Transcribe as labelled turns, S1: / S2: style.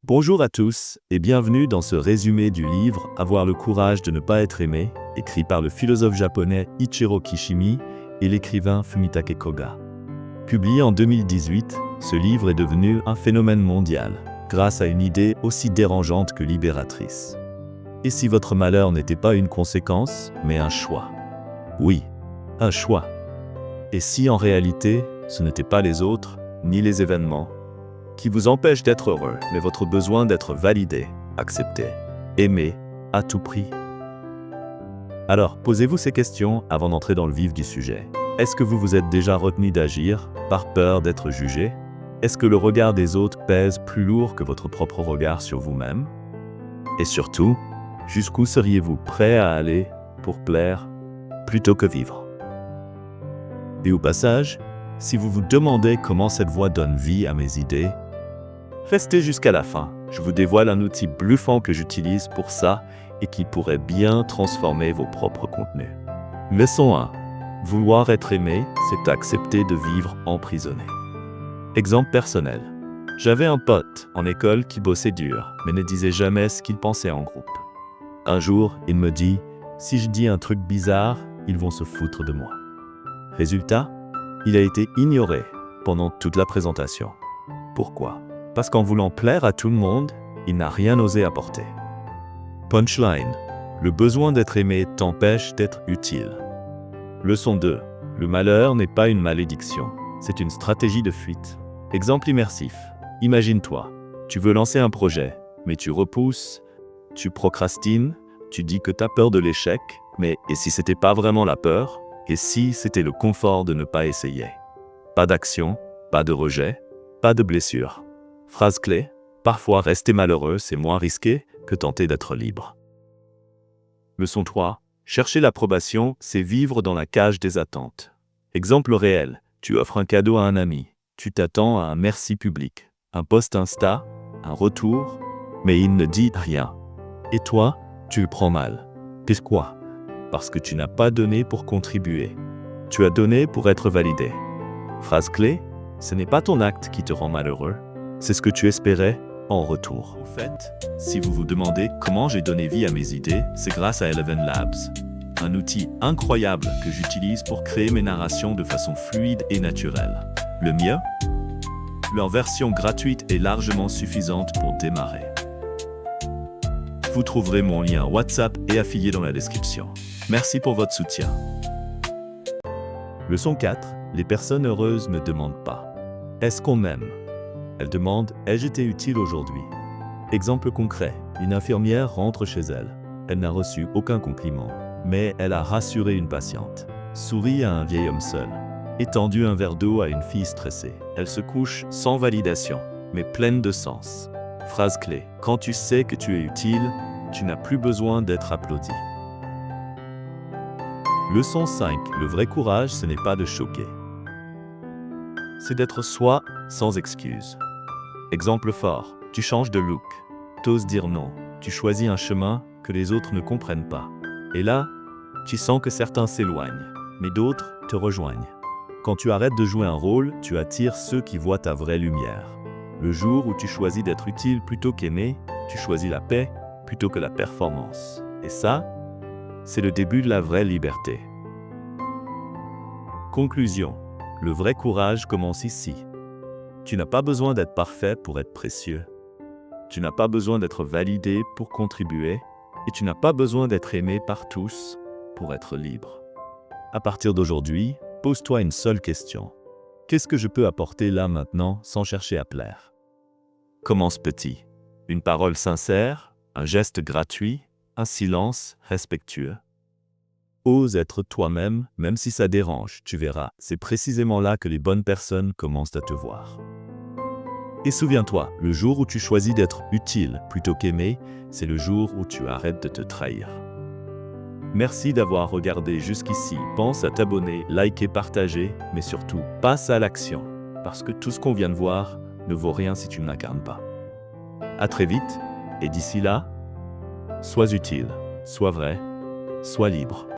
S1: Bonjour à tous et bienvenue dans ce résumé du livre Avoir le courage de ne pas être aimé, écrit par le philosophe japonais Ichiro Kishimi et l'écrivain Fumitake Koga. Publié en 2018, ce livre est devenu un phénomène mondial, grâce à une idée aussi dérangeante que libératrice. Et si votre malheur n'était pas une conséquence, mais un choix? Oui, un choix. Et si en réalité, ce n'étaient pas les autres, ni les événements, qui vous empêchent d'être heureux, mais votre besoin d'être validé, accepté, aimé, à tout prix? Alors, posez-vous ces questions avant d'entrer dans le vif du sujet. Est-ce que vous vous êtes déjà retenu d'agir par peur d'être jugé? Est-ce que le regard des autres pèse plus lourd que votre propre regard sur vous-même? Et surtout, jusqu'où seriez-vous prêt à aller pour plaire plutôt que vivre? Et au passage, si vous vous demandez comment cette voie donne vie à mes idées, restez jusqu'à la fin. Je vous dévoile un outil bluffant que j'utilise pour ça et qui pourrait bien transformer vos propres contenus. Leçon 1. Vouloir être aimé, c'est accepter de vivre emprisonné. Exemple personnel. J'avais un pote en école qui bossait dur, mais ne disait jamais ce qu'il pensait en groupe. Un jour, il me dit « Si je dis un truc bizarre, ils vont se foutre de moi. » Résultat, il a été ignoré pendant toute la présentation. Pourquoi? Parce qu'en voulant plaire à tout le monde, il n'a rien osé apporter. Punchline. Le besoin d'être aimé t'empêche d'être utile. Leçon 2. Le malheur n'est pas une malédiction, c'est une stratégie de fuite. Exemple immersif. Imagine-toi, tu veux lancer un projet, mais tu repousses, tu procrastines, tu dis que tu as peur de l'échec, mais et si c'était pas vraiment la peur? Et si c'était le confort de ne pas essayer? Pas d'action, pas de rejet, pas de blessure. Phrase clé, parfois rester malheureux c'est moins risqué que tenter d'être libre. Leçon 3, chercher l'approbation, c'est vivre dans la cage des attentes. Exemple réel, tu offres un cadeau à un ami, tu t'attends à un merci public, un post Insta, un retour, mais il ne dit rien. Et toi, tu le prends mal. Pourquoi? Parce que tu n'as pas donné pour contribuer. Tu as donné pour être validé. Phrase clé, ce n'est pas ton acte qui te rend malheureux, c'est ce que tu espérais en retour. Au fait, si vous vous demandez comment j'ai donné vie à mes idées, c'est grâce à Eleven Labs, un outil incroyable que j'utilise pour créer mes narrations de façon fluide et naturelle. Le mieux? Leur version gratuite est largement suffisante pour démarrer. Vous trouverez mon lien WhatsApp et affilié dans la description. Merci pour votre soutien. Leçon 4. Les personnes heureuses ne demandent pas. Est-ce qu'on m'aime? Elles demandent « Ai-je été utile aujourd'hui ?» Exemple concret. Une infirmière rentre chez elle. Elle n'a reçu aucun compliment, mais elle a rassuré une patiente. Sourit à un vieil homme seul. Étendu un verre d'eau à une fille stressée. Elle se couche sans validation, mais pleine de sens. Phrase clé. Quand tu sais que tu es utile, tu n'as plus besoin d'être applaudi. Leçon 5. Le vrai courage, ce n'est pas de choquer. C'est d'être soi sans excuse. Exemple fort. Tu changes de look. T'oses dire non. Tu choisis un chemin que les autres ne comprennent pas. Et là, tu sens que certains s'éloignent, mais d'autres te rejoignent. Quand tu arrêtes de jouer un rôle, tu attires ceux qui voient ta vraie lumière. Le jour où tu choisis d'être utile plutôt qu'aimé, tu choisis la paix plutôt que la performance. Et ça, c'est le début de la vraie liberté. Conclusion. Le vrai courage commence ici. Tu n'as pas besoin d'être parfait pour être précieux. Tu n'as pas besoin d'être validé pour contribuer. Et tu n'as pas besoin d'être aimé par tous pour être libre. À partir d'aujourd'hui, pose-toi une seule question. Qu'est-ce que je peux apporter là maintenant sans chercher à plaire? Commence petit. Une parole sincère, un geste gratuit, un silence respectueux. Ose être toi-même, même si ça dérange, tu verras. C'est précisément là que les bonnes personnes commencent à te voir. Et souviens-toi, le jour où tu choisis d'être utile plutôt qu'aimé, c'est le jour où tu arrêtes de te trahir. Merci d'avoir regardé jusqu'ici. Pense à t'abonner, liker, partager, mais surtout, passe à l'action. Parce que tout ce qu'on vient de voir ne vaut rien si tu ne l'incarnes pas. À très vite, et d'ici là, sois utile, sois vrai, sois libre.